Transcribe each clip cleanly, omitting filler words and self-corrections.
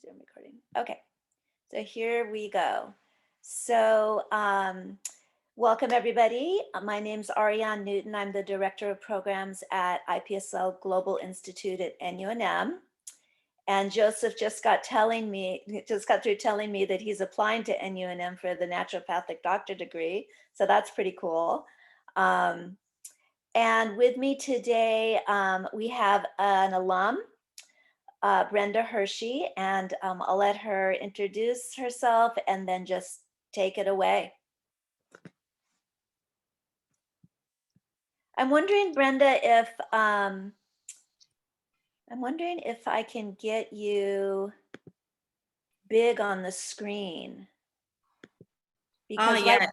Zoom recording. Okay, so here we go. So welcome everybody. My name's Ariane Newton. I'm the Director of Programs at IPSL Global Institute at NUNM. And Joseph just got through telling me that he's applying to NUNM for the naturopathic doctor degree. So that's pretty cool. And with me today, we have an alum, Brenda Hershey, and I'll let her introduce herself and then just take it away. I'm wondering, Brenda, if I can get you big on the screen. Because yeah.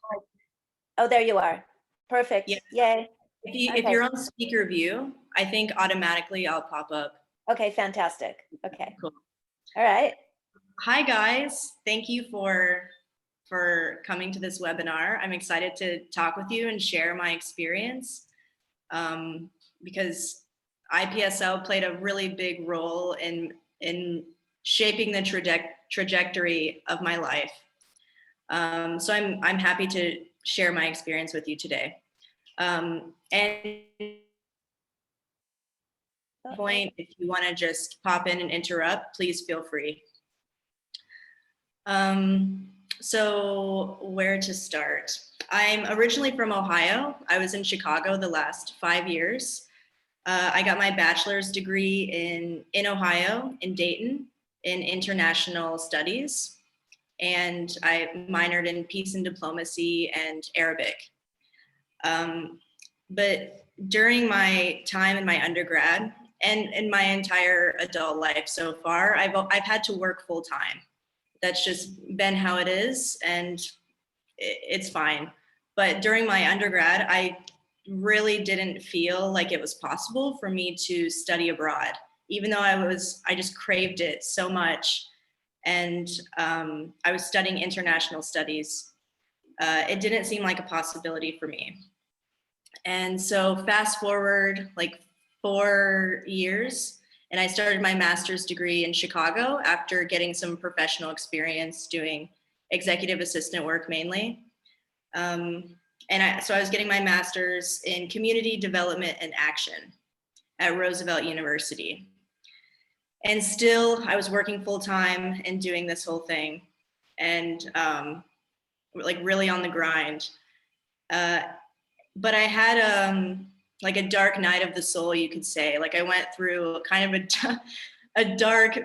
Oh, there you are. Perfect. Yeah. Yay. If you're on speaker view, I think automatically I'll pop up. Okay, fantastic. Okay. Cool. All right. Hi guys. Thank you for coming to this webinar. I'm excited to talk with you and share my experience because IPSL played a really big role in shaping the trajectory of my life. So I'm happy to share my experience with you today. And point, if you want to just pop in and interrupt, please feel free. So where to start? I'm originally from Ohio. I was in Chicago the last 5 years. I got my bachelor's degree in Ohio, in Dayton, in international studies. And I minored in peace and diplomacy and Arabic. But during my time in my undergrad and in my entire adult life so far, I've had to work full time. That's just been how it is, and it's fine. But during my undergrad, I really didn't feel like it was possible for me to study abroad, even though I just craved it so much. And I was studying international studies. It didn't seem like a possibility for me. And so fast forward like 4 years, and I started my master's degree in Chicago after getting some professional experience doing executive assistant work mainly. So I was getting my master's in community development and action at Roosevelt University. And still, I was working full time and doing this whole thing, and like really on the grind. But I had like a dark night of the soul, you could say. Like I went through kind of a dark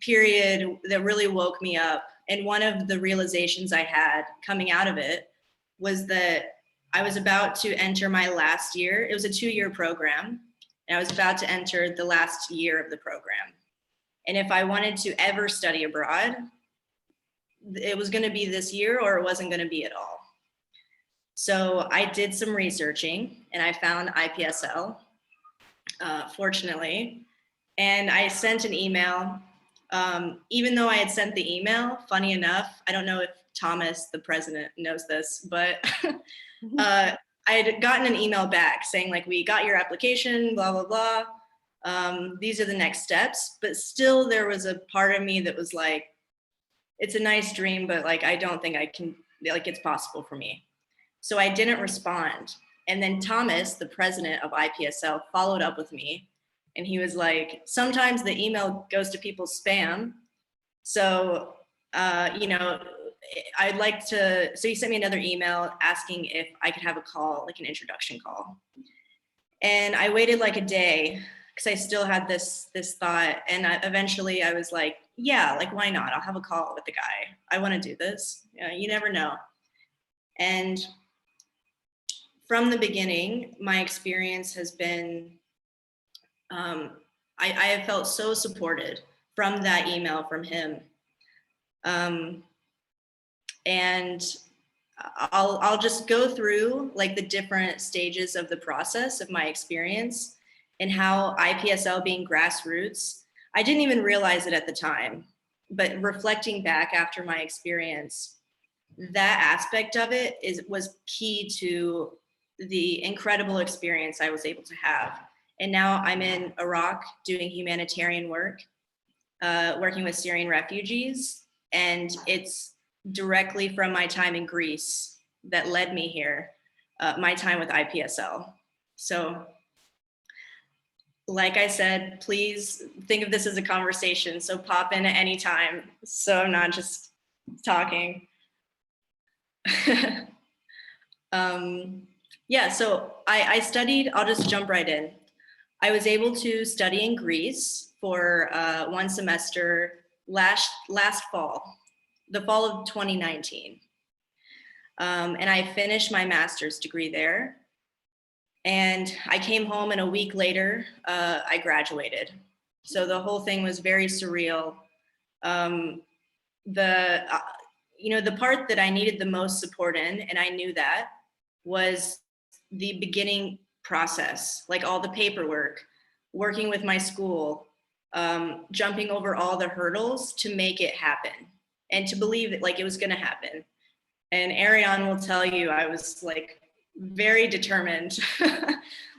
period that really woke me up. And one of the realizations I had coming out of it was that I was about to enter my last year. It was a 2-year program, and I was about to enter the last year of the program. And if I wanted to ever study abroad, it was going to be this year or it wasn't going to be at all. So I did some researching and I found IPSL, fortunately, and I sent an email. Even though I had sent the email, funny enough, I don't know if Thomas, the president, knows this, but I had gotten an email back saying like, we got your application, blah, blah, blah. These are the next steps. But still there was a part of me that was like, it's a nice dream, but like, I don't think I can, like, it's possible for me. So I didn't respond. And then Thomas, the president of IPSL, followed up with me. And he was like, sometimes the email goes to people's spam. So, you know, I'd like to, so he sent me another email asking if I could have a call, like an introduction call. And I waited like a day because I still had this thought. And eventually I was like, yeah, like, why not? I'll have a call with the guy. I want to do this. You never know. And from the beginning, my experience has been, I have felt so supported from that email from him. And I'll just go through like the different stages of the process of my experience and how IPSL being grassroots, I didn't even realize it at the time, but reflecting back after my experience, that aspect of it was key to the incredible experience I was able to have. And now I'm in Iraq doing humanitarian work. working with Syrian refugees. And it's directly from my time in Greece that led me here, my time with IPSL. So like I said, please think of this as a conversation. So pop in at any time. So I'm not just talking. Yeah, so I studied, I'll just jump right in. I was able to study in Greece for 1 semester last fall, the fall of 2019. And I finished my master's degree there. And I came home, and a week later, I graduated. So the whole thing was very surreal. The part that I needed the most support in, and I knew that, was the beginning process, like all the paperwork, working with my school, jumping over all the hurdles to make it happen and to believe that like it was going to happen. And Ariane will tell you, I was like very determined.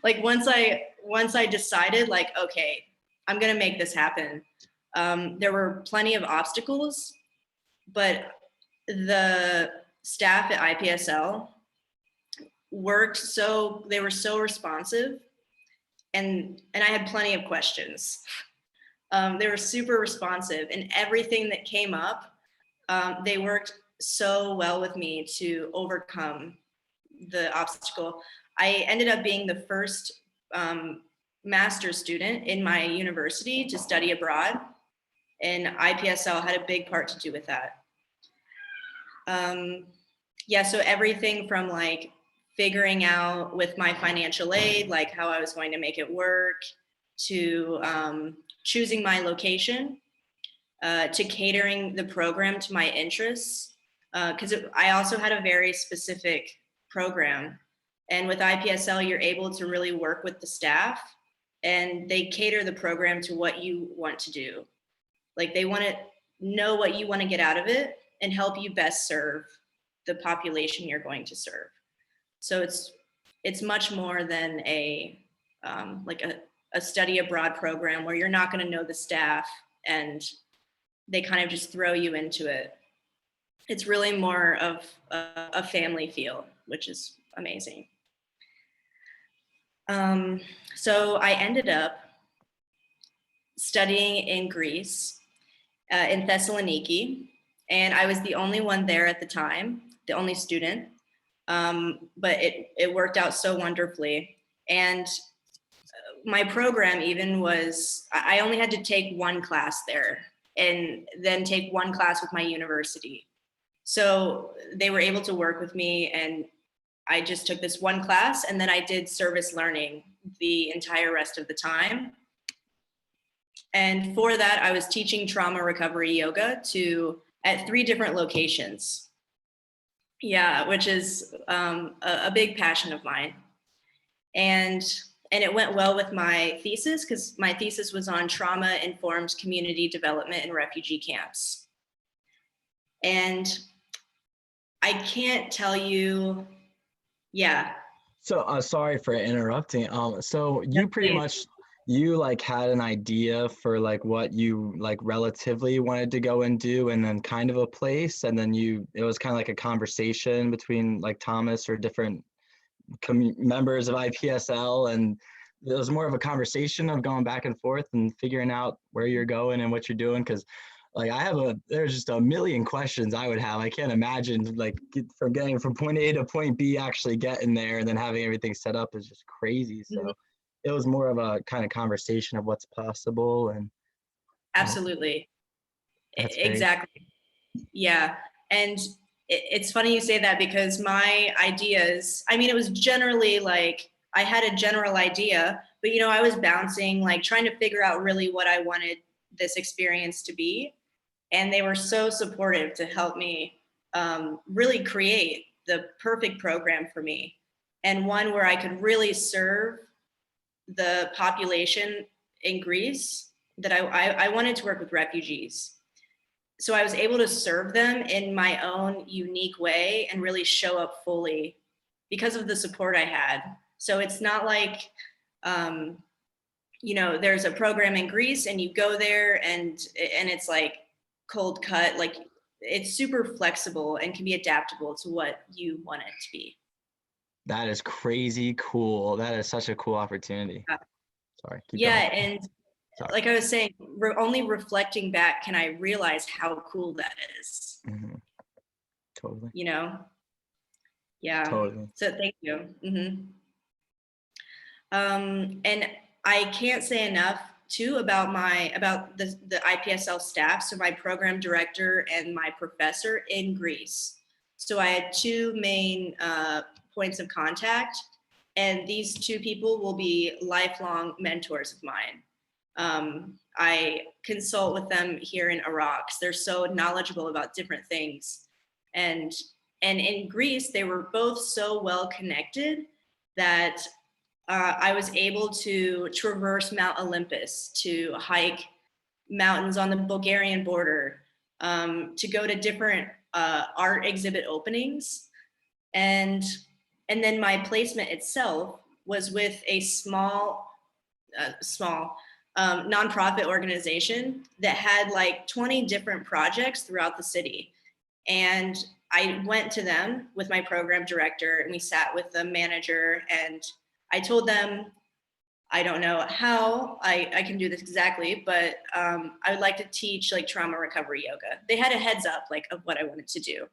Like once I decided like, okay, I'm going to make this happen. There were plenty of obstacles, but the staff at IPSL they were so responsive, and I had plenty of questions. They were super responsive, and everything that came up, they worked so well with me to overcome the obstacle. I ended up being the first master's student in my university to study abroad, and IPSL had a big part to do with that. Yeah, so everything from like figuring out with my financial aid, like how I was going to make it work, to choosing my location, to catering the program to my interests, because I also had a very specific program. And with IPSL, you're able to really work with the staff, and they cater the program to what you want to do. Like they want to know what you want to get out of it and help you best serve the population you're going to serve. So it's much more than a study abroad program where you're not going to know the staff and they kind of just throw you into it. It's really more of a family feel, which is amazing. So I ended up studying in Greece, in Thessaloniki, and I was the only one there at the time, the only student. But it worked out so wonderfully. And my program even was, I only had to take one class there and then take one class with my university. So they were able to work with me, and I just took this one class, and then I did service learning the entire rest of the time. And for that, I was teaching trauma recovery yoga at 3 different locations. Yeah, which is a big passion of mine. And it went well with my thesis, because my thesis was on trauma-informed community development in refugee camps. And I can't tell you, yeah. So sorry for interrupting. So you pretty much, you like had an idea for like what you like relatively wanted to go and do, and then kind of a place, and then it was kind of like a conversation between like Thomas or different members of IPSL, and it was more of a conversation of going back and forth and figuring out where you're going and what you're doing. Because like there's just a million questions I would have. I can't imagine like from getting from point A to point B, actually getting there and then having everything set up is just crazy. So it was more of a kind of conversation of what's possible. And absolutely. Exactly. Yeah. And it's funny you say that, because my ideas, I mean, it was generally like I had a general idea, but I was bouncing, like trying to figure out really what I wanted this experience to be. And they were so supportive to help me really create the perfect program for me, and one where I could really serve the population in Greece. That I wanted to work with refugees. So I was able to serve them in my own unique way and really show up fully because of the support I had. So it's not like you know, there's a program in Greece and you go there and it's like cold cut, like it's super flexible and can be adaptable to what you want it to be. That is crazy cool. That is such a cool opportunity. Sorry. Keep going. And Sorry. like I was saying, only reflecting back can I realize how cool that is. Mm-hmm. Totally. You know? Yeah. Totally. So thank you. Mm-hmm. And I can't say enough too about the IPSL staff. So my program director and my professor in Greece. So I had two main points of contact, and these two people will be lifelong mentors of mine. I consult with them here in Iraq. They're so knowledgeable about different things. And in Greece, they were both so well connected that I was able to traverse Mount Olympus, to hike mountains on the Bulgarian border, to go to different art exhibit openings. And then my placement itself was with a small nonprofit organization that had like 20 different projects throughout the city. And I went to them with my program director and we sat with the manager and I told them, I don't know how I can do this exactly, but I would like to teach like trauma recovery yoga. They had a heads up like of what I wanted to do.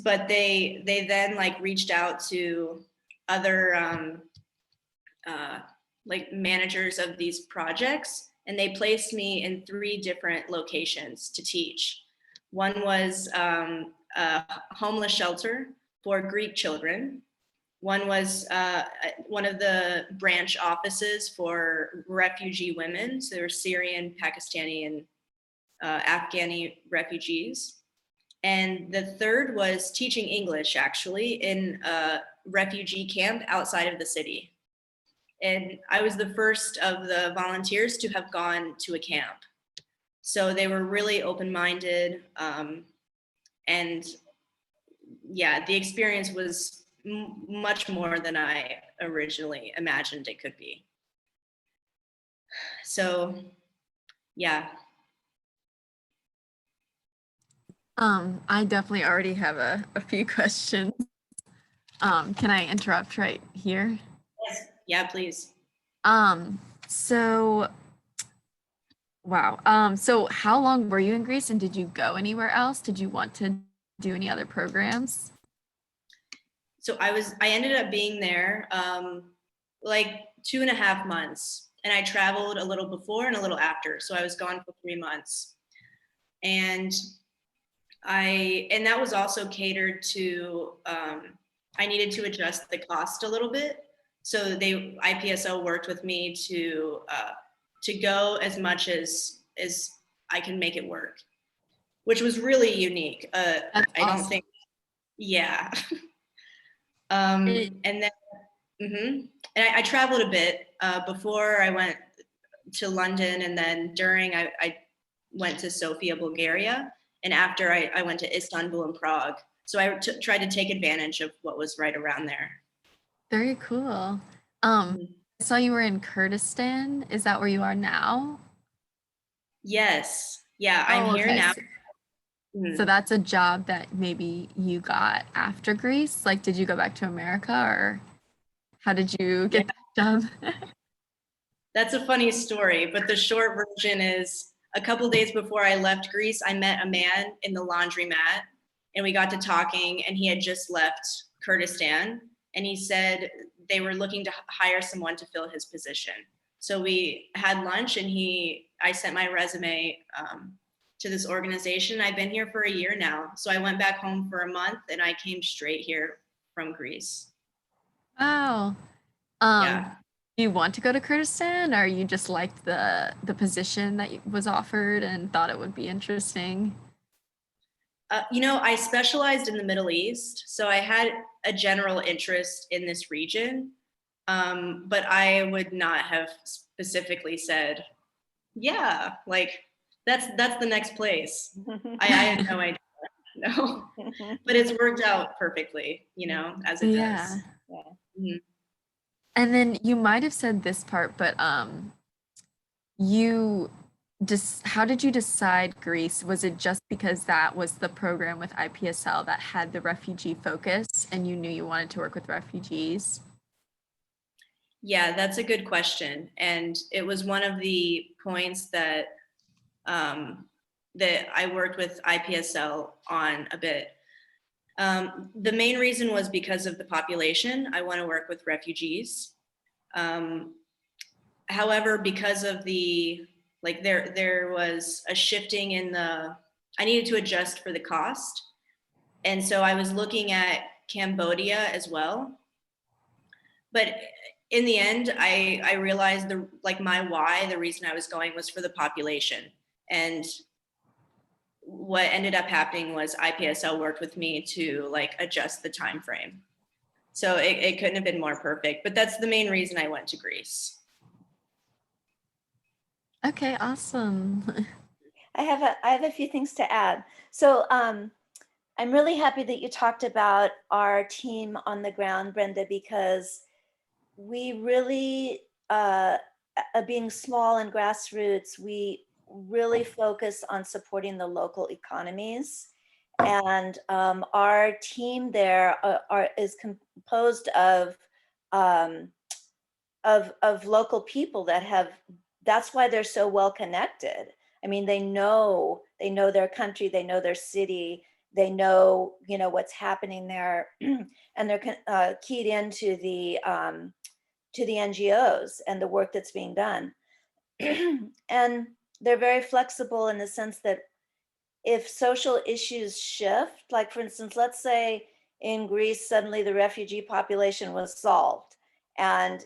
But they then like reached out to other like managers of these projects, and they placed me in 3 different locations to teach. One was a homeless shelter for Greek children. One was one of the branch offices for refugee women. So they were Syrian, Pakistani, and Afghani refugees. And the third was teaching English, actually, in a refugee camp outside of the city. And I was the first of the volunteers to have gone to a camp. So they were really open-minded. And yeah, the experience was much more than I originally imagined it could be. So, yeah. I definitely already have a few questions. Can I interrupt right here? Yes. Yeah, please. So, wow. So how long were you in Greece and did you go anywhere else? Did you want to do any other programs? So I ended up being there like 2.5 months, and I traveled a little before and a little after. So I was gone for 3 months. And that was also catered to, I needed to adjust the cost a little bit. So IPSL worked with me to go as much as I can make it work, which was really unique. I don't think, yeah. And then, and I traveled a bit before I went to London, and then during I went to Sofia, Bulgaria, and after I went to Istanbul and Prague. So I tried to take advantage of what was right around there. Very cool. I saw you were in Kurdistan. Is that where you are now? Yes. Yeah, I'm here now. So that's a job that maybe you got after Greece? Like, did you go back to America or how did you get that job? That's a funny story, but the short version is a couple days before I left Greece, I met a man in the laundromat and we got to talking, and he had just left Kurdistan, and he said they were looking to hire someone to fill his position. So we had lunch and I sent my resume to this organization. I've been here for a year now. So I went back home for a month and I came straight here from Greece. Wow. Yeah. Do you want to go to Kurdistan, or you just liked the position that was offered and thought it would be interesting? You know, I specialized in the Middle East, so I had a general interest in this region, but I would not have specifically said, yeah, like that's the next place. I had no idea, no, but it's worked out perfectly, you know, as it does. Yeah. Mm-hmm. And then you might have said this part, but you how did you decide Greece? Was it just because that was the program with IPSL that had the refugee focus and you knew you wanted to work with refugees? Yeah, that's a good question. And it was one of the points that that I worked with IPSL on a bit. The main reason was because of the population. I want to work with refugees. However, because of the, like there was a shifting in I needed to adjust for the cost. And so I was looking at Cambodia as well. But in the end, I realized my why, the reason I was going was for the population. And what ended up happening was IPSL worked with me to like adjust the time frame. So it couldn't have been more perfect, but that's the main reason I went to Greece. Okay, awesome. I have a few things to add. So I'm really happy that you talked about our team on the ground, Brenda, because we really, being small and grassroots, we really focus on supporting the local economies. And our team there is composed um, of local people that have, that's why they're so well connected. I mean, they know their country, they know their city, they know, what's happening there, and they're keyed into the NGOs and the work that's being done. And they're very flexible in the sense that if social issues shift, like for instance, let's say in Greece, suddenly the refugee population was solved. And,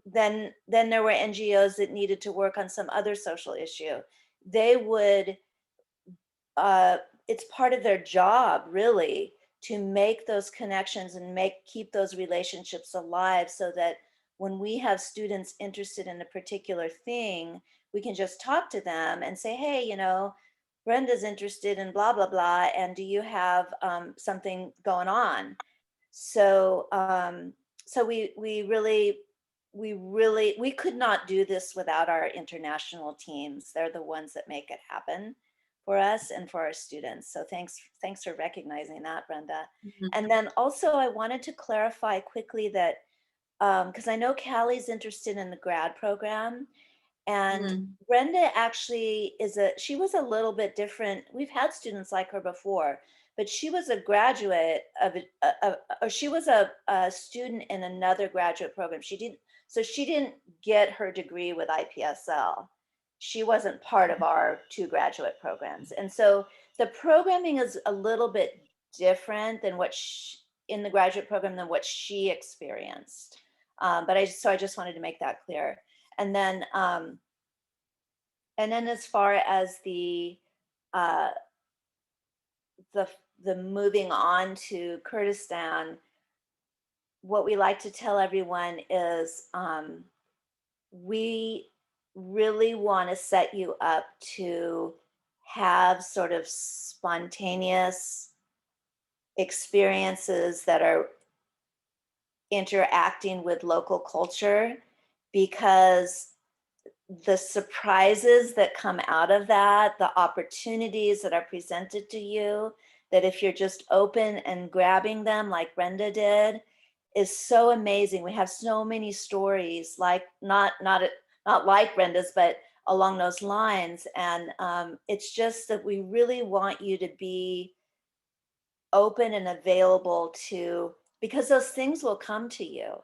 then there were NGOs that needed to work on some other social issue. They would, it's part of their job really to make those connections and keep those relationships alive so that when we have students interested in a particular thing, we can just talk to them and say, hey, Brenda's interested in blah, blah, blah. And do you have something going on? So, so we could not do this without our international teams. They're the ones that make it happen for us and for our students. So thanks for recognizing that, Brenda. Mhm. And then also I wanted to clarify quickly that, because I know Callie's interested in the grad program, and Mhm. Brenda actually she was a little bit different. We've had students like her before, but she was a graduate or she was a student in another graduate program. She didn't get her degree with IPSL. She wasn't part of our two graduate programs. And so the programming is a little bit different than in the graduate program than what she experienced. But I just wanted to make that clear. And then as far as uh, the moving on to Kurdistan, what we like to tell everyone is we really want to set you up to have sort of spontaneous experiences that are interacting with local culture, because the surprises that come out of that, the opportunities that are presented to you, that if you're just open and grabbing them like Brenda did, is so amazing. We have so many stories, like not like Brenda's, but along those lines. And it's just that we really want you to be open and available to, because those things will come to you.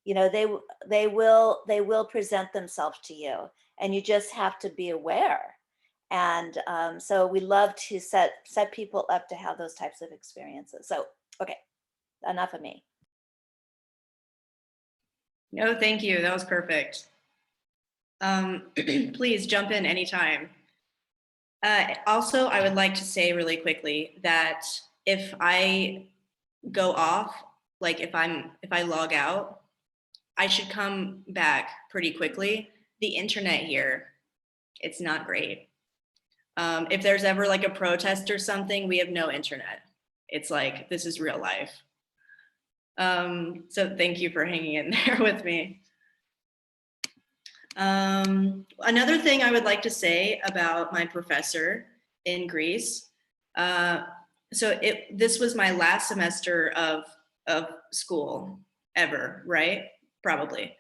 They will present themselves to you, and you just have to be aware. And so we love to set people up to have those types of experiences. So okay, enough of me. No, thank you. That was perfect. Please jump in anytime. Also, I would like to say really quickly that if I go off, like if I log out, I should come back pretty quickly. The internet here, it's not great. If there's ever like a protest or something, we have no internet. It's like, this is real life. So thank you for hanging in there with me. Another thing I would like to say about my professor in Greece. This was my last semester of school ever, right? Probably.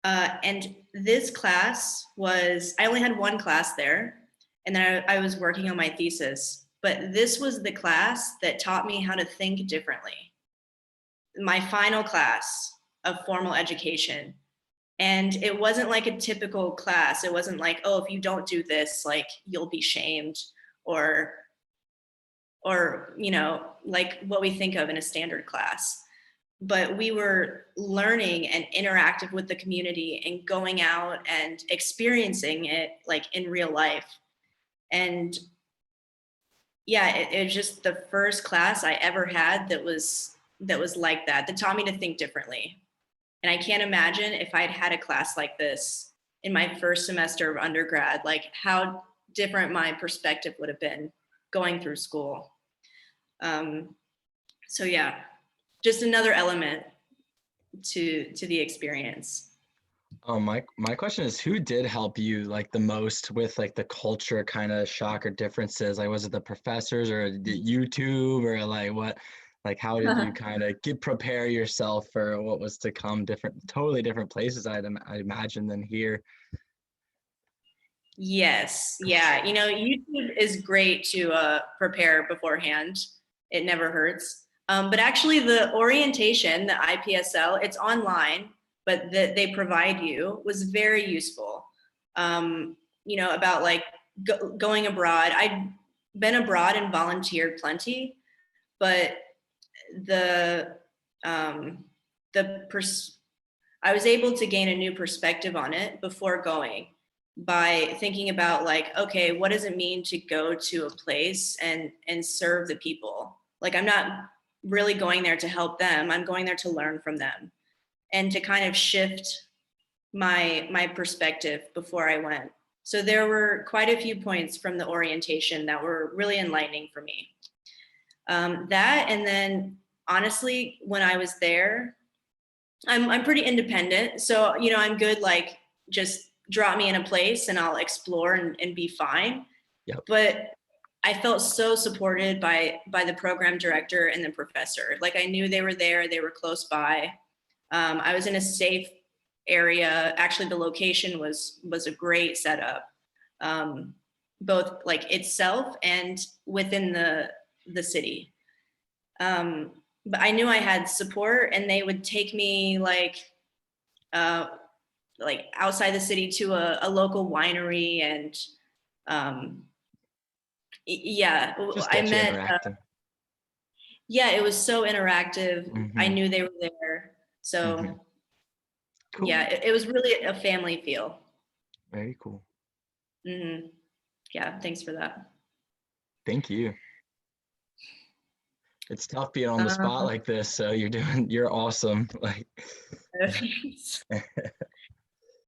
And this class I only had one class there, and then I was working on my thesis. But this was the class that taught me how to think differently. My final class of formal education. And it wasn't like a typical class. It wasn't like, oh, if you don't do this, like you'll be shamed, or like what we think of in a standard class. But we were learning and interactive with the community and going out and experiencing it like in real life. And yeah, it was just the first class I ever had that was like that taught me to think differently. And I can't imagine if I'd had a class like this in my first semester of undergrad, like how different my perspective would have been going through school. So yeah, just another element to the experience. My question is, who did help you like the most with like the culture kind of shock or differences? Like, was it the professors or the YouTube or like what? Like, how did you kind of prepare yourself for what was to come? Totally different places, I'd imagine, than here. Yes, yeah. YouTube is great to prepare beforehand. It never hurts. But actually, the orientation, the IPSL, it's online, but that they provide you was very useful. About like going abroad. I'd been abroad and volunteered plenty, but I was able to gain a new perspective on it before going by thinking about like, okay, what does it mean to go to a place and serve the people? Like, I'm not really going there to help them. I'm going there to learn from them and to kind of shift my perspective before I went. So there were quite a few points from the orientation that were really enlightening for me. That, and then honestly, when I was there, I'm pretty independent. So, I'm good, like just drop me in a place and I'll explore and be fine. Yep. But I felt so supported by the program director and the professor. Like I knew they were there, they were close by. I was in a safe area. Actually, the location was a great setup, both like itself and within the city. But I knew I had support, and they would take me like outside the city to a local winery, and yeah, Just I get you met. interacting. Yeah, it was so interactive. Mhm. I knew they were there, so Mhm. Cool. yeah, it was really a family feel. Very cool. Mm-hmm. Yeah, thanks for that. Thank you. It's tough being on the spot like this, so you're awesome. Like,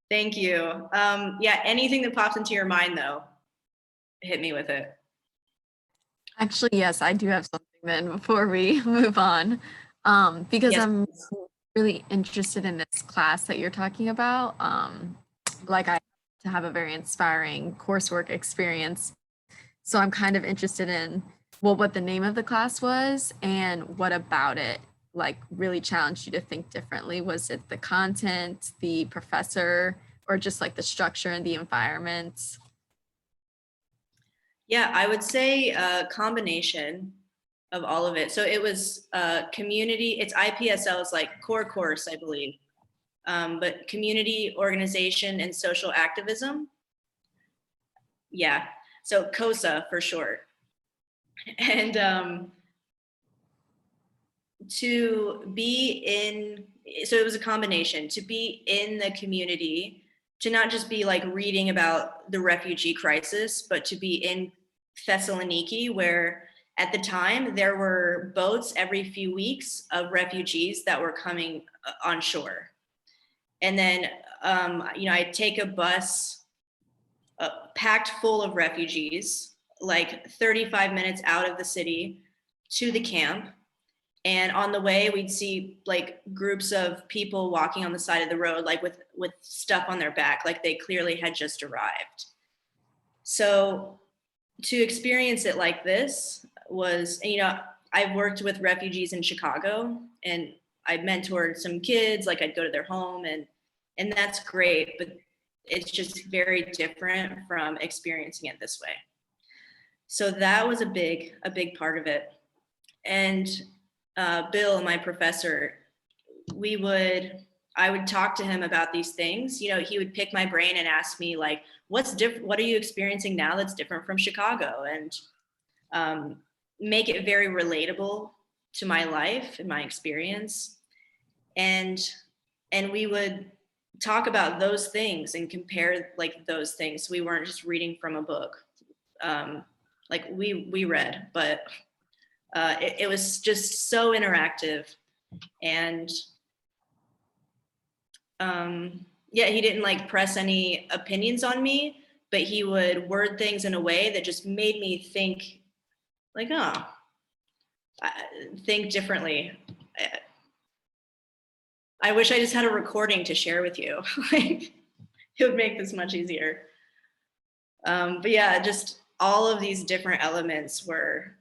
Thank you. Yeah, anything that pops into your mind though, hit me with it. Actually, yes, I do have something then before we move on, because Yes. I'm really interested in this class that you're talking about. Like I to have a very inspiring coursework experience. So I'm kind of interested in what the name of the class was and what about it like really challenged you to think differently. Was it the content, the professor, or just like the structure and the environment? Yeah, I would say a combination of all of it. So it was community, it's IPSL, it's like core course, I believe. But community organization and social activism. Yeah, so COSA for short. And to be in, so it was a combination, to be in the community, to not just be like reading about the refugee crisis, but to be in Thessaloniki, where at the time there were boats every few weeks of refugees that were coming on shore. And then, I'd take a bus packed full of refugees, like 35 minutes out of the city to the camp. And on the way, we'd see like groups of people walking on the side of the road, like with stuff on their back, like they clearly had just arrived. So to experience it like this was, you know, I've worked with refugees in Chicago, and I mentored some kids, like I'd go to their home, and that's great, but it's just very different from experiencing it this way. So that was a big part of it. And Bill, my professor, I would talk to him about these things. You know, he would pick my brain and ask me like, what's different? What are you experiencing now that's different from Chicago? And make it very relatable to my life and my experience. And we would talk about those things and compare like those things. We weren't just reading from a book. Like we read, but it was just so interactive. And yeah, he didn't like press any opinions on me, but he would word things in a way that just made me think like, oh, think differently. I wish I just had a recording to share with you. Like, it would make this much easier. But yeah, just all of these different elements were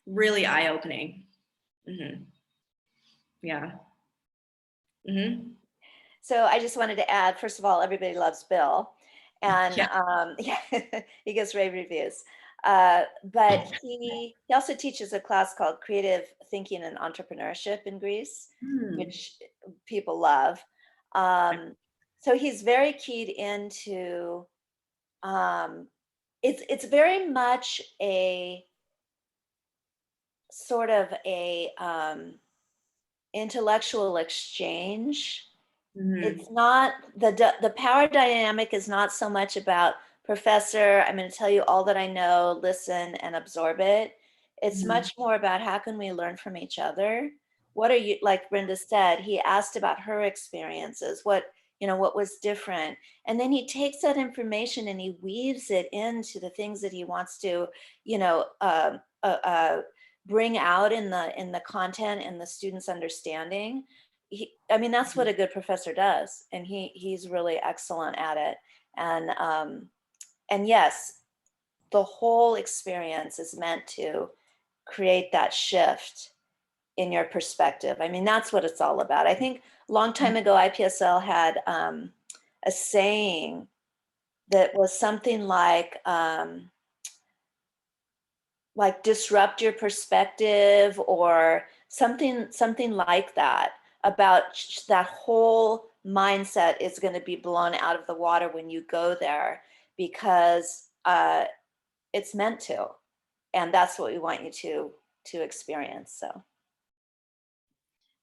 really eye-opening. Mm-hmm. Yeah. Mm-hmm. So I just wanted to add, first of all, everybody loves Bill, and Yeah. he gives rave reviews. But he also teaches a class called Creative Thinking and Entrepreneurship in Greece, which people love. So he's very keyed into. It's very much a sort of a intellectual exchange. Mm-hmm. It's not the power dynamic is not so much about professor, I'm going to tell you all that I know, listen and absorb it. It's Mm-hmm. much more about how can we learn from each other? What are you, like Brenda said, he asked about her experiences, what was different. And then he takes that information and he weaves it into the things that he wants to, you know, bring out in the content and the students' understanding. I mean, that's what a good professor does, and he's really excellent at it. And yes, the whole experience is meant to create that shift in your perspective. I mean, that's what it's all about. I think a long time ago, IPSL had a saying that was something like disrupt your perspective, or something like that, about that whole mindset is going to be blown out of the water when you go there, because it's meant to, and that's what we want you to experience. So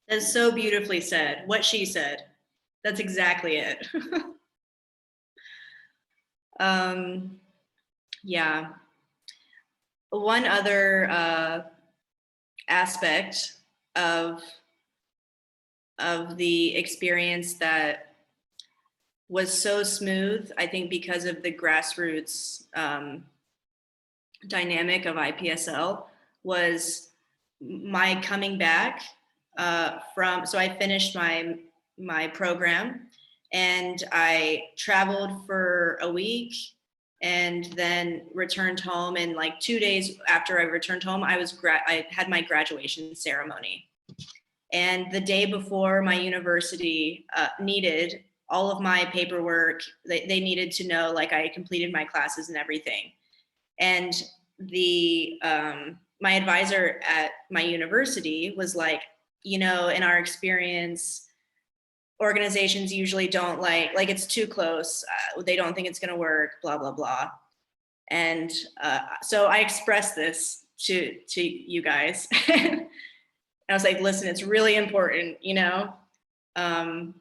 That's so beautifully said. What she said. That's exactly it. Yeah. One other aspect of the experience that was so smooth, I think because of the grassroots dynamic of IPSL, was my coming back so I finished my program, and I traveled for a week and then returned home. And like 2 days after I returned home, I had my graduation ceremony. And the day before, my university needed all of my paperwork. They needed to know like I had completed my classes and everything. And my advisor at my university was like, you know, in our experience, organizations usually don't like it's too close. They don't think it's going to work, blah, blah, blah. And so I expressed this to you guys. And I was like, listen, it's really important, you know? And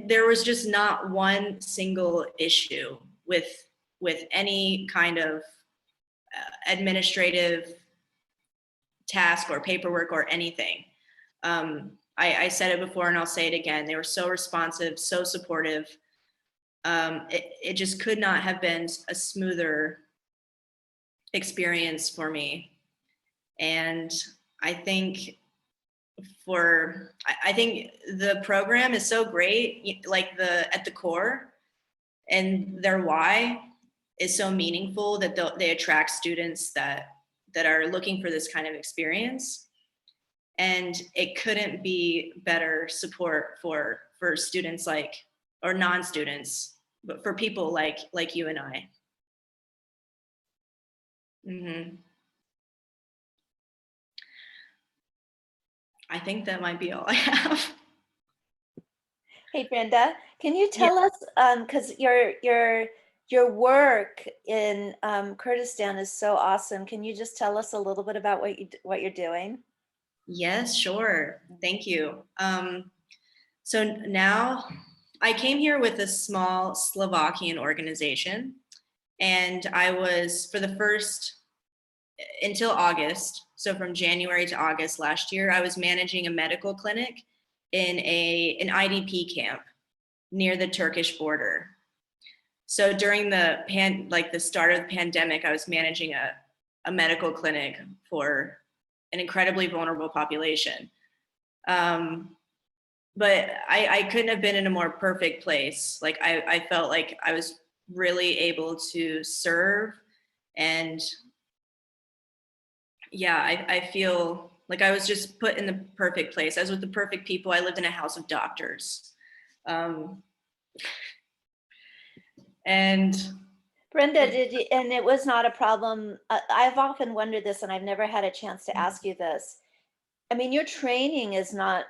there was just not one single issue with any kind of administrative task or paperwork or anything. I said it before and I'll say it again. They were so responsive, so supportive. It just could not have been a smoother experience for me. And I think I think the program is so great, like at the core, and their why is so meaningful that they attract students that are looking for this kind of experience. And it couldn't be better support for students or non-students, but for people like you and I. Mm-hmm. I think that might be all I have. Hey, Brenda, can you tell us, because your work in Kurdistan is so awesome. Can you just tell us a little bit about what you're doing? Yes, sure. Thank you. So now I came here with a small Slovakian organization, and I was until August. So from January to August last year, I was managing a medical clinic in an IDP camp near the Turkish border. So during the start of the pandemic, I was managing a medical clinic for an incredibly vulnerable population. But I couldn't have been in a more perfect place. Like I felt like I was really able to serve, and yeah, I feel like I was just put in the perfect place. I was with the perfect people. I lived in a house of doctors. And Brenda, and it was not a problem. I've often wondered this, and I've never had a chance to ask you this. I mean, your training is not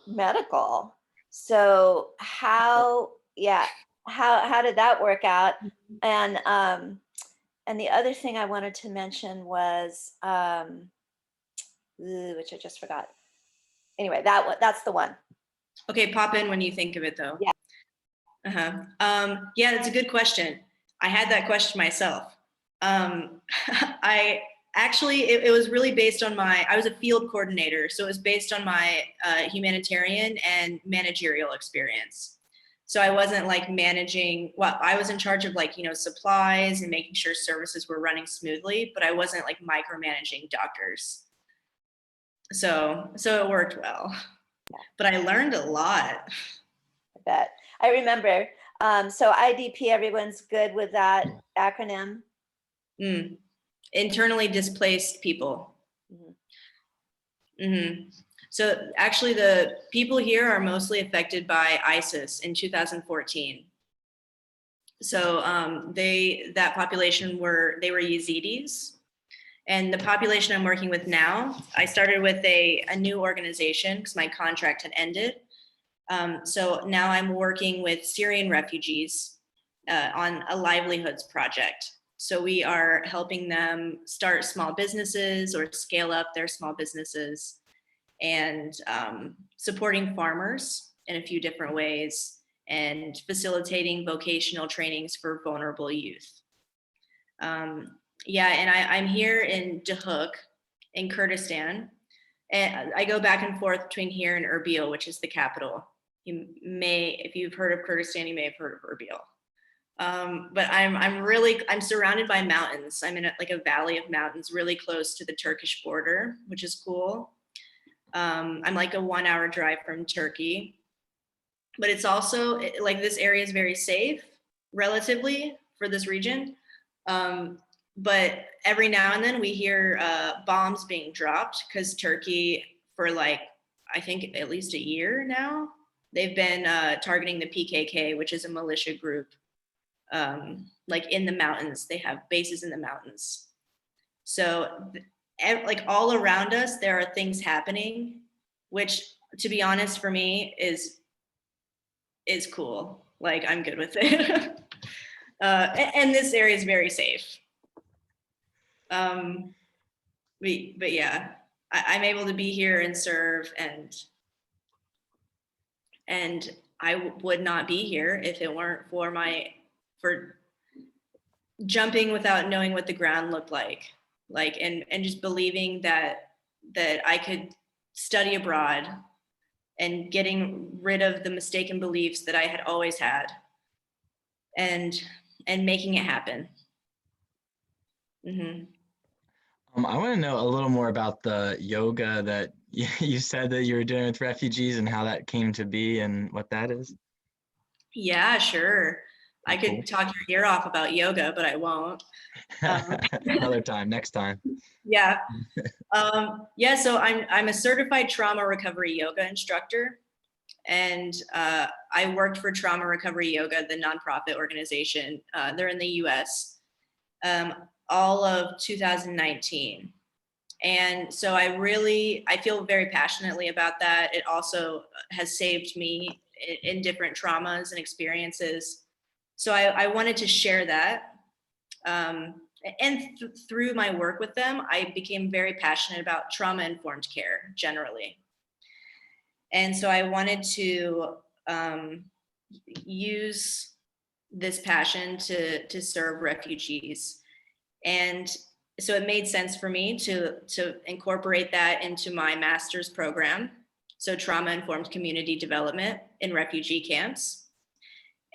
medical. So how did that work out? And the other thing I wanted to mention was which I just forgot. Anyway, that's the one. Okay, pop in when you think of it though. Yeah. Yeah, that's a good question. I had that question myself. I actually, it was really based on I was a field coordinator, so it was based on my humanitarian and managerial experience. So I wasn't like managing, I was in charge of supplies and making sure services were running smoothly, but I wasn't like micromanaging doctors. So it worked well, but I learned a lot. I bet. I remember. So IDP, everyone's good with that acronym? Internally displaced people. So actually the people here are mostly affected by ISIS in 2014. So that population were Yazidis. And the population I'm working with now, I started with a new organization because my contract had ended. So now I'm working with Syrian refugees on a livelihoods project. So we are helping them start small businesses or scale up their small businesses, and supporting farmers in a few different ways, and facilitating vocational trainings for vulnerable youth. Yeah, and I'm here in Dahuk in Kurdistan. And I go back and forth between here and Erbil, which is the capital. If you've heard of Kurdistan, you may have heard of Erbil. But I'm surrounded by mountains. I'm in a valley of mountains really close to the Turkish border, which is cool. I'm like a 1-hour drive from Turkey, but it's also like this area is very safe relatively for this region. But every now and then we hear bombs being dropped because Turkey, for I think at least a year now, they've been targeting the PKK, which is a militia group, in the mountains. They have bases in the mountains. So all around us, there are things happening, which, to be honest, for me is cool. I'm good with it. And this area is very safe. But yeah, I'm able to be here and serve, and I would not be here if it weren't for jumping without knowing what the ground looked like, and just believing that I could study abroad and getting rid of the mistaken beliefs that I had always had, and making it happen. I want to know a little more about the yoga that you said that you were doing with refugees and how that came to be and what that is. Yeah, sure. I Cool. could talk your ear off about yoga, but I won't. Another time, next time. Yeah. Yeah, so I'm a certified trauma recovery yoga instructor. And I worked for Trauma Recovery Yoga, the nonprofit organization. They're in the US, all of 2019. And so I feel very passionately about that. It also has saved me in different traumas and experiences. So I wanted to share that. And through my work with them, I became very passionate about trauma-informed care generally. And so I wanted to use this passion to serve refugees. And so it made sense for me to incorporate that into my master's program. So trauma-informed community development in refugee camps.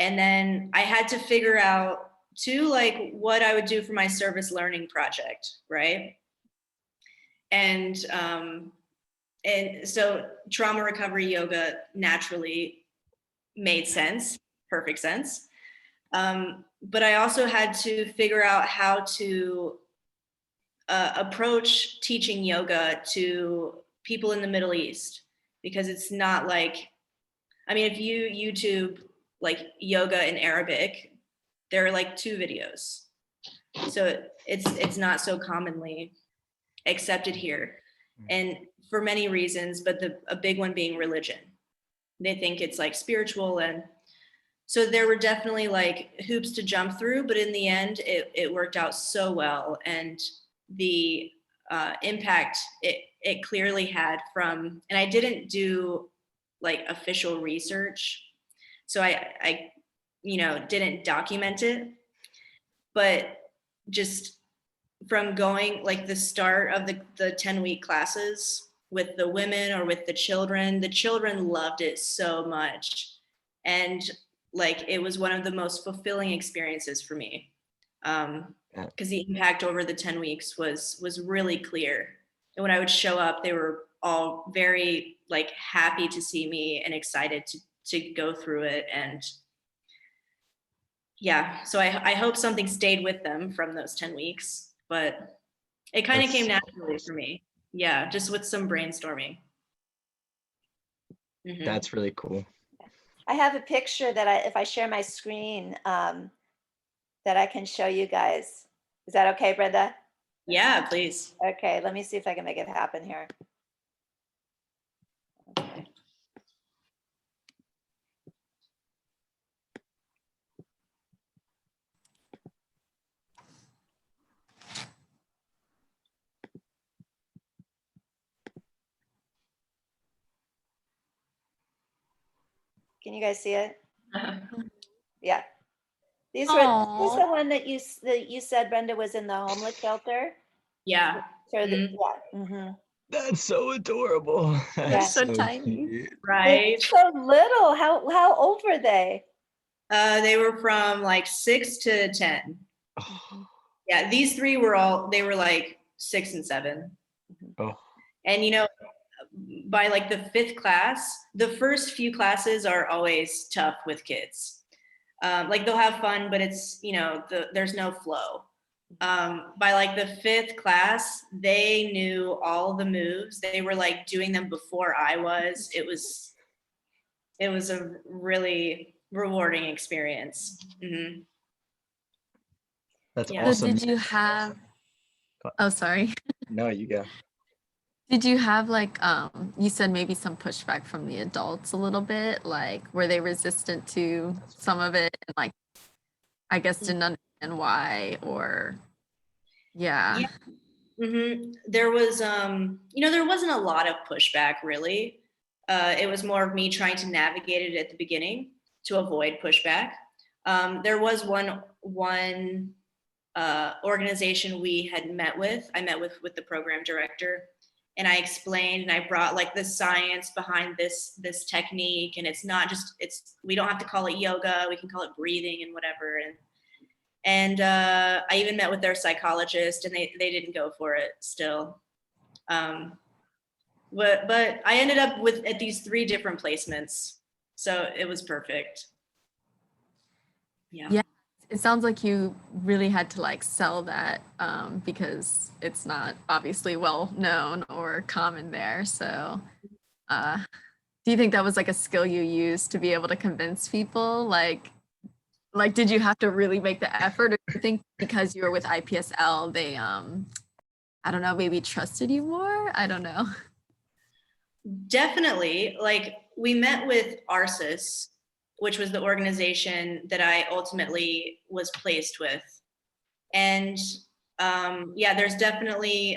And then I had to figure out too, like what I would do for my service learning project, right? And so trauma recovery yoga naturally made sense, perfect sense. But I also had to figure out how to approach teaching yoga to people in the Middle East, because it's not like, I mean, if you YouTube like yoga in Arabic, there are like 2 videos. So it's not so commonly accepted here. And for many reasons, but a big one being religion. They think it's like spiritual. And so there were definitely like hoops to jump through, but in the end, it worked out so well. And the impact it clearly had from, and I didn't do like official research. So I didn't document it, but just from going like the start of the 10-week classes with the women or with the children loved it so much. And like, it was one of the most fulfilling experiences for me. Because the impact over the 10 weeks was really clear. And when I would show up, they were all very like happy to see me and excited to go through it. And yeah, so I hope something stayed with them from those 10 weeks, but it kind of came naturally for me. Yeah, just with some brainstorming. Mm-hmm. That's really cool. I have a picture that if I share my screen, that I can show you guys. Is that okay, Brenda? Yeah, please. Okay, let me see if I can make it happen here. Okay. Can you guys see it? Yeah. These were this is the one that you said, Brenda, was in the homeless shelter. Yeah. Yeah. Mm-hmm. That's so adorable. They're so tiny. Cute. Right. So little. How old were they? They were from like 6 to 10. Oh. Yeah, these 3 they were like 6 and 7. Oh. And by like the 5th class, the first few classes are always tough with kids. Like they'll have fun, but it's, there's no flow. By like the 5th class, they knew all the moves. They were like doing them before I was. It was a really rewarding experience. Mm-hmm. That's Yeah. awesome. So did you have, oh, sorry. No, you go. Did you have like, you said maybe some pushback from the adults a little bit, like were they resistant to some of it and like, I guess didn't understand why, or yeah. Mm-hmm. There was, there wasn't a lot of pushback really. It was more of me trying to navigate it at the beginning to avoid pushback. There was one organization we had met with. I met with the program director, and I explained and I brought like the science behind this technique, and it's not just we don't have to call it yoga, we can call it breathing and whatever. And I even met with their psychologist, and they didn't go for it still. But I ended up at these 3 different placements, so it was perfect. Yeah, it sounds like you really had to like sell that because it's not obviously well known or common there. So do you think that was like a skill you used to be able to convince people? Like did you have to really make the effort, or do you think because you were with IPSL they I don't know, maybe trusted you more? I don't know. Definitely. Like, we met with ARSIS, which was the organization that I ultimately was placed with. And yeah, there's definitely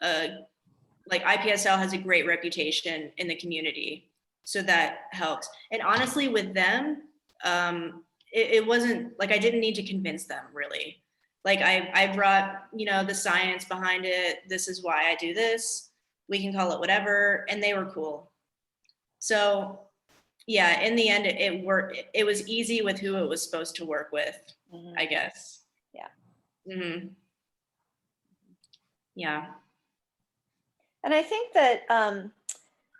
like IPSL has a great reputation in the community, so that helped. And honestly, with them, it wasn't like I didn't need to convince them really. Like I brought, you know, the science behind it. This is why I do this. We can call it whatever, and they were cool. So yeah, in the end, it worked. It was easy with who it was supposed to work with, I guess. Yeah. Mm-hmm. Yeah. And I think that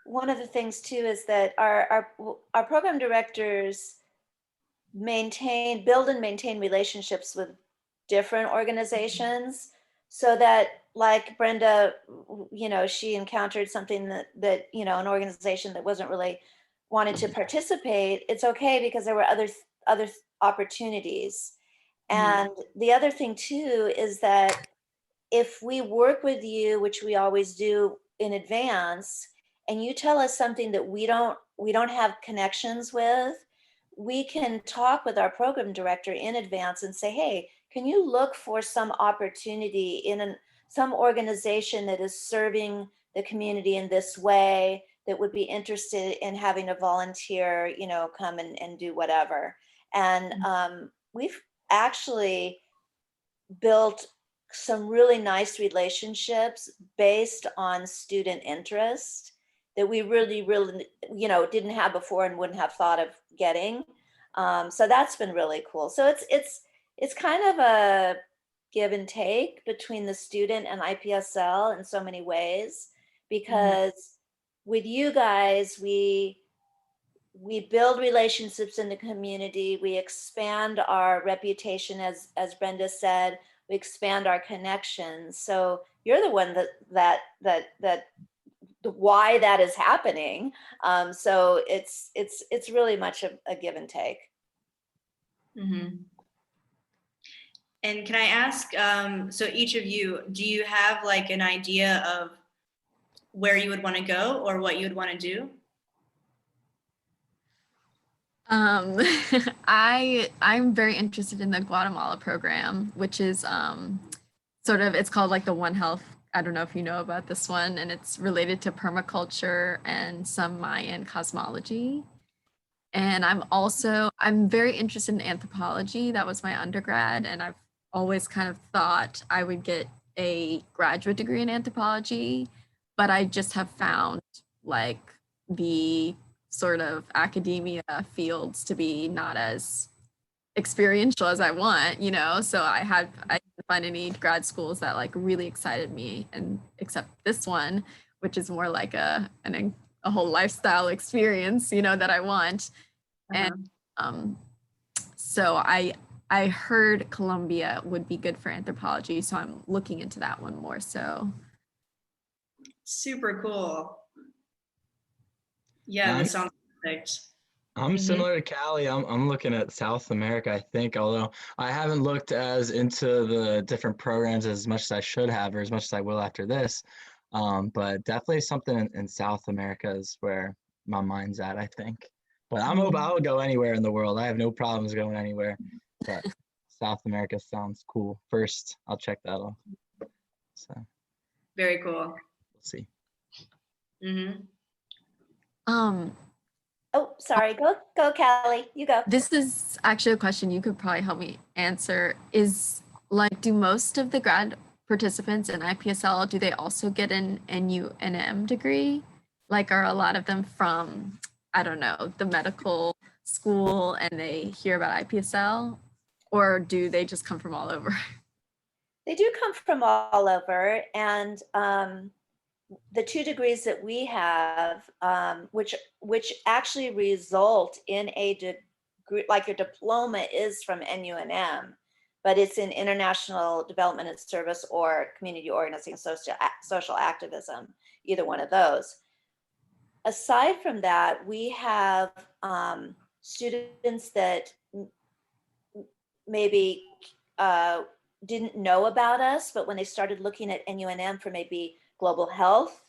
one of the things too is that our program directors build and maintain relationships with different organizations, so that, like Brenda, you know, she encountered something that you know, an organization that wasn't really wanted to participate. It's okay, because there were other opportunities. And the other thing too is that if we work with you, which we always do in advance, and you tell us something that we don't have connections with, we can talk with our program director in advance and say, hey, can you look for some opportunity in some organization that is serving the community in this way, that would be interested in having a volunteer, you know, come and do whatever. And we've actually built some really nice relationships based on student interest that we really, you know, didn't have before and wouldn't have thought of getting. So that's been really cool. So it's kind of a give and take between the student and IPSL in so many ways, because with you guys, we build relationships in the community, we expand our reputation, as Brenda said, we expand our connections. So you're the one that why that is happening. So it's really much a give and take. And can I ask, so each of you, do you have like an idea of where you would want to go or what you would want to do? I'm very interested in the Guatemala program, which is sort of, it's called like the One Health. I don't know if you know about this one, and it's related to permaculture and some Mayan cosmology. And I'm very interested in anthropology. That was my undergrad, and I've always kind of thought I would get a graduate degree in anthropology, but I just have found like the sort of academia fields to be not as experiential as I want, you know. So I didn't find any grad schools that like really excited me, and except this one, which is more like a whole lifestyle experience, you know, that I want. And so I heard Columbia would be good for anthropology, so I'm looking into that one more. So super cool. Yeah, that sounds perfect. I'm similar to Callie. I'm looking at South America, I think, although I haven't looked as into the different programs as much as I should have, or as much as I will after this. But definitely something in South America is where my mind's at, I think. But I'll go anywhere in the world. I have no problems going anywhere. But South America sounds cool. First, I'll check that off. So very cool. We'll see. Oh, sorry. Go, Callie. You go. This is actually a question you could probably help me answer. Is like, do most of the grad participants in IPSL, do they also get an NUNM degree? Like, are a lot of them from, I don't know, the medical school and they hear about IPSL? or do they just come from all over? They do come from all over, and the 2 degrees that we have, which actually result in a degree, like your diploma is from NUNM, but it's in international development and service or community organizing, social activism, either one of those. Aside from that, we have students that maybe didn't know about us, but when they started looking at NUNM for maybe global health,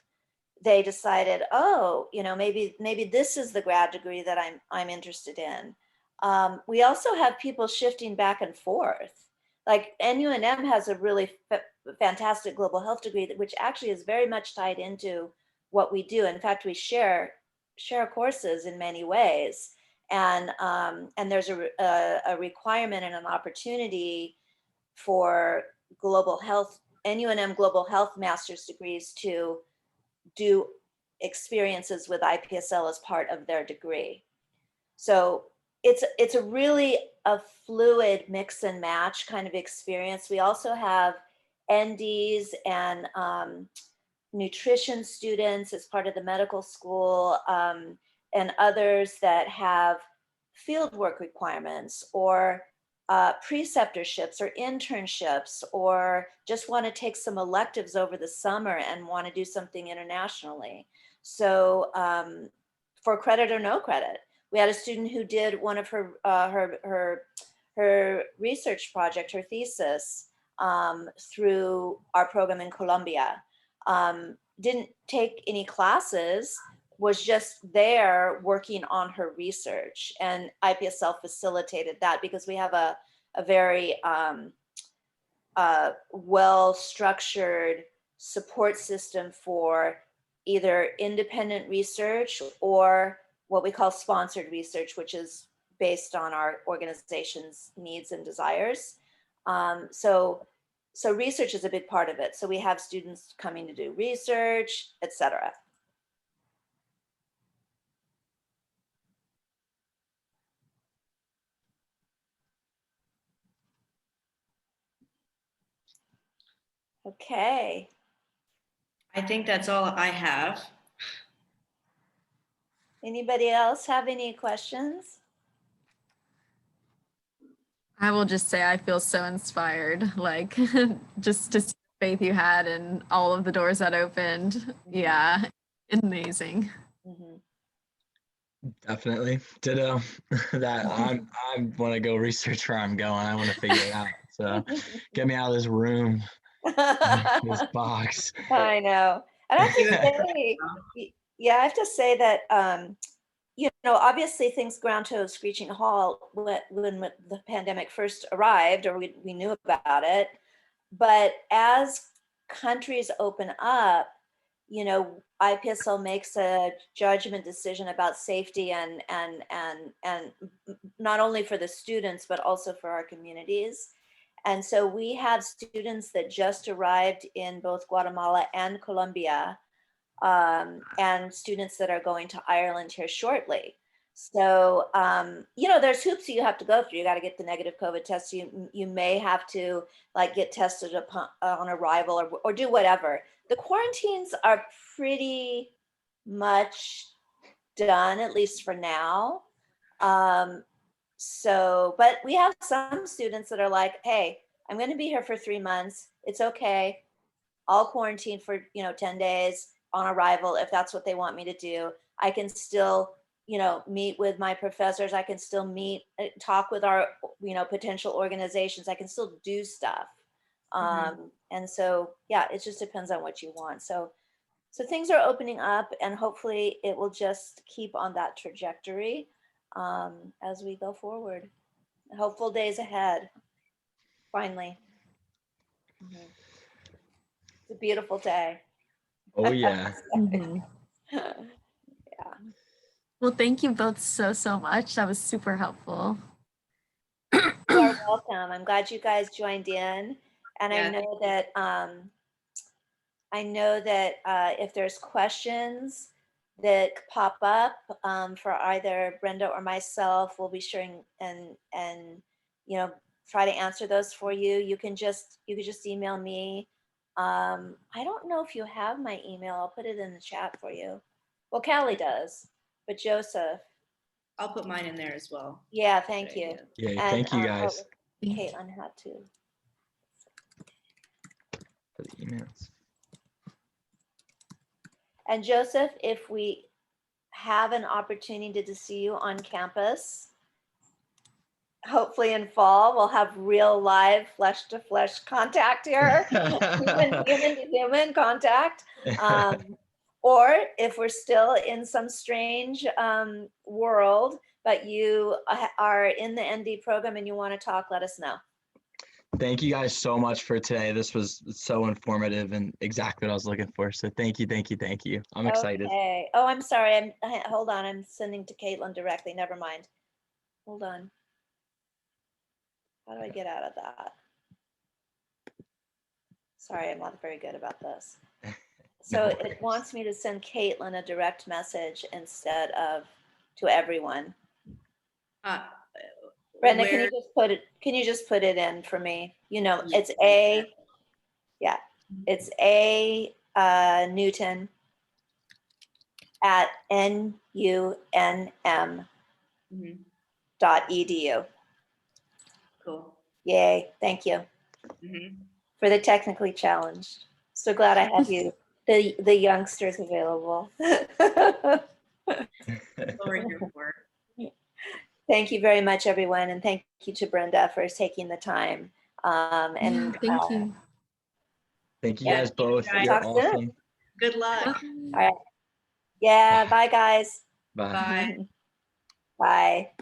they decided, oh, maybe this is the grad degree that I'm interested in. We also have people shifting back and forth. Like NUNM has a really fantastic global health degree, which actually is very much tied into what we do. In fact, we share courses in many ways, and there's a requirement and an opportunity for global health, NUNM global health master's degrees to do experiences with IPSL as part of their degree. So it's a really a fluid mix and match kind of experience. We also have NDs and nutrition students as part of the medical school, and others that have fieldwork requirements or preceptorships or internships, or just want to take some electives over the summer and want to do something internationally. So for credit or no credit, we had a student who did one of her research project, her thesis, through our program in Colombia. Didn't take any classes, was just there working on her research, and IPSL facilitated that because we have a very well-structured support system for either independent research or what we call sponsored research, which is based on our organization's needs and desires. So research is a big part of it. So we have students coming to do research, etc. Okay. I think that's all I have. Anybody else have any questions? I will just say I feel so inspired, like just to see the faith you had and all of the doors that opened. Yeah, amazing. Mm-hmm. Definitely. Ditto. That I want to go research where I'm going. I want to figure it out. So get me out of this room, this box. I know. And I have to say, yeah, I have to say that, obviously things ground to a screeching halt when the pandemic first arrived, or we knew about it. But as countries open up, IPSL makes a judgment decision about safety and not only for the students, but also for our communities. And so we have students that just arrived in both Guatemala and Colombia, and students that are going to Ireland here shortly. So, there's hoops you have to go through. You got to get the negative COVID test. You may have to get tested on arrival or do whatever. The quarantines are pretty much done, at least for now. But we have some students that are like, hey, I'm going to be here for 3 months. It's okay. I'll quarantine for 10 days on arrival if that's what they want me to do. I can still meet with my professors. I can still talk with our potential organizations. I can still do stuff. And so yeah, it just depends on what you want. So things are opening up, and hopefully it will just keep on that trajectory as we go forward. Hopeful days ahead. Finally. Mm-hmm. It's a beautiful day. Oh yeah. Mm-hmm. Yeah. Well, thank you both so much. That was super helpful. You are welcome. I'm glad you guys joined in, and Yeah. I know that if there's questions that pop up for either Brenda or myself, we'll be sharing and try to answer those for you. You could just email me. I don't know if you have my email. I'll put it in the chat for you. Well, Callie does, but Joseph. I'll put mine in there as well. Yeah, thank you. Yeah, And, thank you oh, guys look, Caitlin had to. for the emails. And Joseph, if we have an opportunity to see you on campus, hopefully in fall, we'll have real live flesh to flesh contact here, human to human contact. Or if we're still in some strange world, but you are in the ND program and you want to talk, let us know. Thank you guys so much for today. This was so informative and exactly what I was looking for. So thank you, thank you, thank you. I'm excited. Okay. Oh, I'm sorry. Hold on. I'm sending to Caitlin directly. Never mind. Hold on. How do I get out of that? Sorry, I'm not very good about this. So No it worries. wants me to send Caitlin a direct message instead of to everyone. Brenda, can Where- you just put it? Can you just put it in for me? You know, Yeah. it's it's A Newton at NUNM.edu. Mhm. Cool. Yay! Thank you Mhm. for the technically challenged. So glad I have you, the youngsters available. That's what we're here for. Thank you very much, everyone, and thank you to Brenda for taking the time. And Thank you. Thank you Yeah. guys both. Guys. You're Talk soon. awesome. Good luck. All right. Yeah. Bye, guys. Bye. Bye. Bye.